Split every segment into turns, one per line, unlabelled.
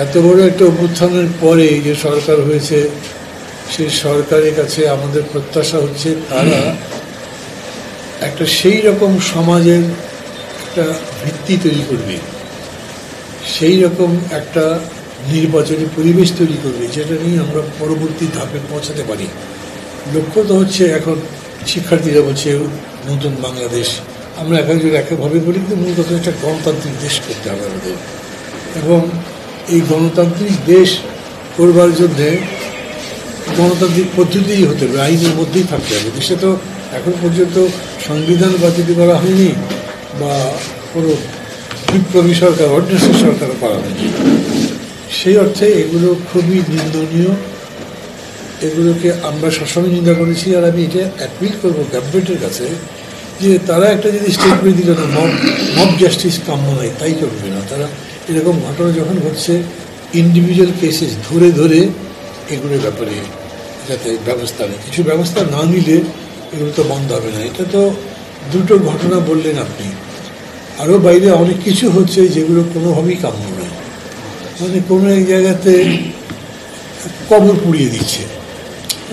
এত বড় একটা অভ্যুত্থানের পরে যে সরকার হয়েছে, সেই সরকারের কাছে আমাদের প্রত্যাশা হচ্ছে তারা একটা সেই রকম সমাজের একটা ভিত্তি তৈরি করবে, সেই রকম একটা নির্বাচনী পরিবেশ তৈরি করবে যেটা নিয়ে আমরা পরবর্তী ধাপে পৌঁছাতে পারি। লক্ষ্য তো হচ্ছে এখন শিক্ষার্থীরা বলছে নতুন বাংলাদেশ, আমরা এক একজন একভাবে বলি, কিন্তু মূল কথা একটা গণতান্ত্রিক দেশ করতে হবে আমাদের, এবং এই গণতান্ত্রিক দেশ করবার জন্যে গণতান্ত্রিক পদ্ধতিই হতে হবে, আইনের মধ্যেই থাকতে হবে। দেশে তো এখন পর্যন্ত সংবিধান বাতিল করা হয়নি বা কোনো বিপ্লবী সরকার, অর্ডিন্যান্সের সরকারও করা হয়নি। সেই অর্থে এগুলো খুবই নিন্দনীয়, এগুলোকে আমরা সবসময় নিন্দা করেছি। আর আমি এটা অ্যাপিল করবো গভর্নমেন্টের কাছে যে তারা একটা যদি স্টেটমেন্ট দিল না মব জাস্টিস কাম্য নয়, তাই করবে না তারা। এরকম ঘটনা যখন ঘটছে ইন্ডিভিজুয়াল কেসেস ধরে ধরে এগুলোর ব্যাপারে যাতে ব্যবস্থা নেই, কিছু ব্যবস্থা না নিলে এগুলো তো বন্ধ হবে না। এটা তো দুটো ঘটনা বললেন আপনি, আরও বাইরে অনেক কিছু হচ্ছে যেগুলো কোনোভাবেই কাম্য নয়। মানে কোনো এক জায়গাতে কবর পুড়িয়ে দিচ্ছে,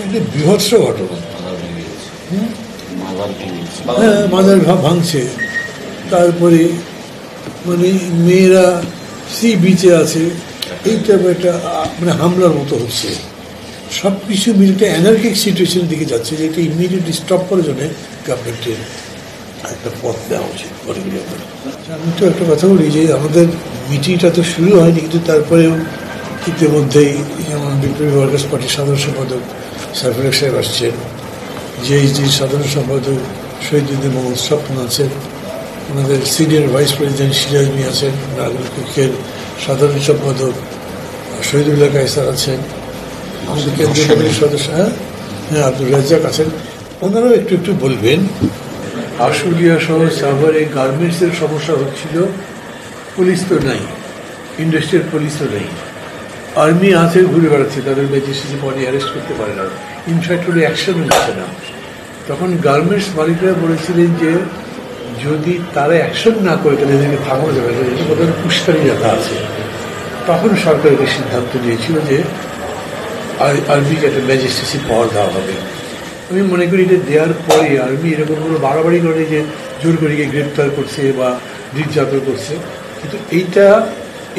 একটা বীভৎস ঘটনা। হ্যাঁ, মাদার ভাঙছে, তারপরে মানে মেয়েরা সি বিচে আছে, এইটা একটা মানে হামলার মতো হচ্ছে। সব কিছু মিলে একটা অ্যানার্কিক সিচুয়েশনের দিকে যাচ্ছে, যেটা ইমিডিয়েটলি স্টপ করার জন্য গভর্নমেন্টের একটা পথ দেওয়া উচিত। আমি তো একটা কথা বলি যে আমাদের মিটিংটা তো শুরু হয়নি, কিন্তু তারপরেও ইতিমধ্যেই যেমন বিপ্লবী ওয়ার্কার্স পার্টির সাধারণ সম্পাদক সাইফুল সাহেব আসছেন, জেএইচডির সাধারণ সম্পাদক শহীদুদ্দিন মোহাম্মদ স্বপ্ন আছেন, ওনাদের senior vice president Siraj Mia আছেন, নাগরিকের সাধারণ সম্পাদক শহীদুল্লাহ কায়সার আছেন, আমাদের কেন্দ্রীয় কমিটির সদস্য হ্যাঁ আব্দুল রাজ্জাক আছেন। ওনারাও একটু একটু বলবেন। আশুলিয়া সহ সাভারে গার্মেন্টসের সমস্যা হচ্ছিল, পুলিশ তো নাই, ইন্ডাস্ট্রিয়াল পুলিশ তো নেই, আর্মি আছে ঘুরে বেড়াচ্ছে, তাদের ম্যাজিস্ট্রেট বডি অ্যারেস্ট করতে পারে না, ইনফ্যাক্ট কোনো অ্যাকশন নিচ্ছে না। তখন গার্মেন্টস মালিকরা বলেছিলেন যে যদি তারা অ্যাকশন না করে তাহলে এদেরকে থামানো যাবে না, এটা বোধ হয় পুষ্কারি রাখা আছে। তখন সরকার একটা সিদ্ধান্ত নিয়েছিল যে আর্মিকে একটা ম্যাজিস্ট্রেসি পাওয়ার দেওয়া হবে। আমি মনে করি এটা দেওয়ার পরে আর্মি এরকম কোনো বাড়াবাড়ি করে যে জোর করে গ্রেপ্তার করছে বা নির্যাতন করছে, কিন্তু এইটা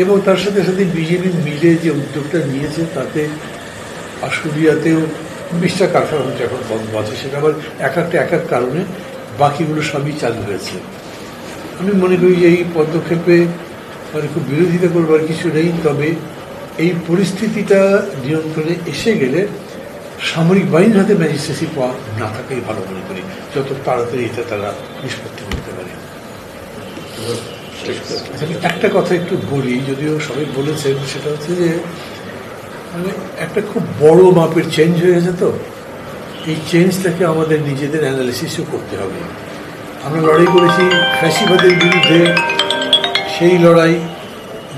এবং তার সাথে সাথে বিজেপি মিলে যে উদ্যোগটা নিয়েছে তাতে আশুলিয়াতেও 20টা কারখানা হচ্ছে এখন বন্ধ আছে, সেটা আবার এক এক কারণে, বাকিগুলো সবই চালু হয়েছে। আমি মনে করি যে এই পদক্ষেপে মানে খুব বিরোধিতা করবার কিছু নেই, তবে এই পরিস্থিতিটা নিয়ন্ত্রণে এসে গেলে সামরিক বাহিনীর হাতে ম্যাজিস্ট্রেসি পাওয়া না থাকাই ভালো মনে করি, যত তাড়াতাড়ি এটা তারা নিষ্পত্তি করতে পারে। একটা কথা একটু বলি, যদিও সবাই বলেছেন, সেটা হচ্ছে যে মানে একটা খুব বড় মাপের চেঞ্জ হয়ে গেছে, তো এই চেঞ্জটাকে আমাদের নিজেদের অ্যানালিসিসও করতে হবে। আমরা লড়াই করেছি ফ্যাসিবাদের বিরুদ্ধে, সেই লড়াই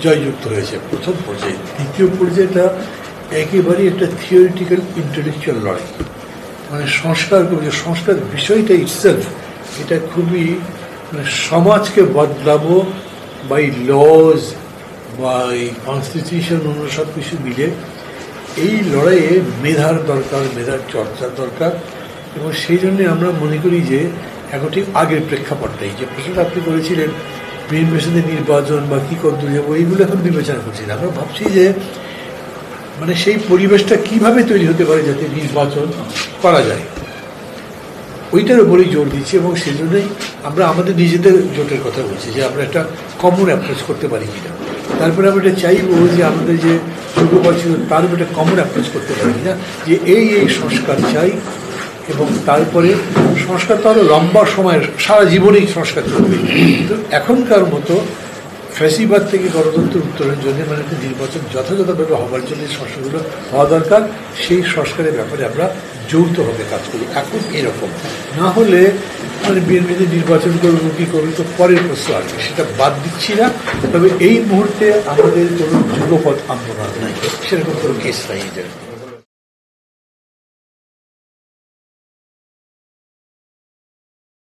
জয়যুক্ত হয়েছে প্রথম পর্যায়ে। দ্বিতীয় পর্যায়েটা একেবারেই একটা থিওরিটিক্যাল ইন্টেলেকচুয়াল লড়াই, মানে সংস্কার করবে, সংস্কার বিষয়টা ইটসেলফ এটা খুবই মানে সমাজকে বদলাবো বাই লজ বাই কনস্টিটিউশন, অন্য সব কিছু মিলে এই লড়াইয়ে মেধার দরকার, মেধার চর্চার দরকার। এবং সেই জন্যে আমরা মনে করি যে এখন ঠিক আগের প্রেক্ষাপটটাই, যে প্রশ্নটা আপনি করেছিলেন নির্বাচনের নির্বাচন বা কী করতে যাবো, এইগুলো এখন বিবেচনা করছি না। আমরা ভাবছি যে মানে সেই পরিবেশটা কিভাবে তৈরি হতে পারে যাতে নির্বাচন করা যায়, ওইটার উপরেই জোর দিচ্ছি। এবং সেই জন্যই আমরা আমাদের নিজেদের জোটের কথা বলছি যে আমরা একটা কমন অ্যাপ্রোচ করতে পারি কিনা। তারপরে আমরা এটা চাইবো যে আমাদের যে যুগপথ ছিল তার উপর একটা কমন অ্যাপ্রোচ করতে পারি কিনা, যে এই সংস্কার চাই। এবং তারপরে সংস্কার তো আরও লম্বা সময়ের, সারা জীবনেই সংস্কার করবে, কিন্তু এখনকার মতো ফ্যাসিবাদ থেকে গণতন্ত্র উত্তরণের জন্য মানে একটা নির্বাচন যথাযথভাবে হবার জন্য সংস্কারগুলো হওয়া দরকার। সেই সংস্কারের ব্যাপারে আমরা যৌথভাবে কাজ করি। এখন এরকম না হলে মানে বিএনপিতে নির্বাচন করবো কী করবো তো পরের প্রশ্ন আসবে, সেটা বাদ দিচ্ছি না। তবে এই মুহূর্তে আমাদের কোনো যুগপথ আন্দোলন নাই, সেরকম কোনো কেস নাই।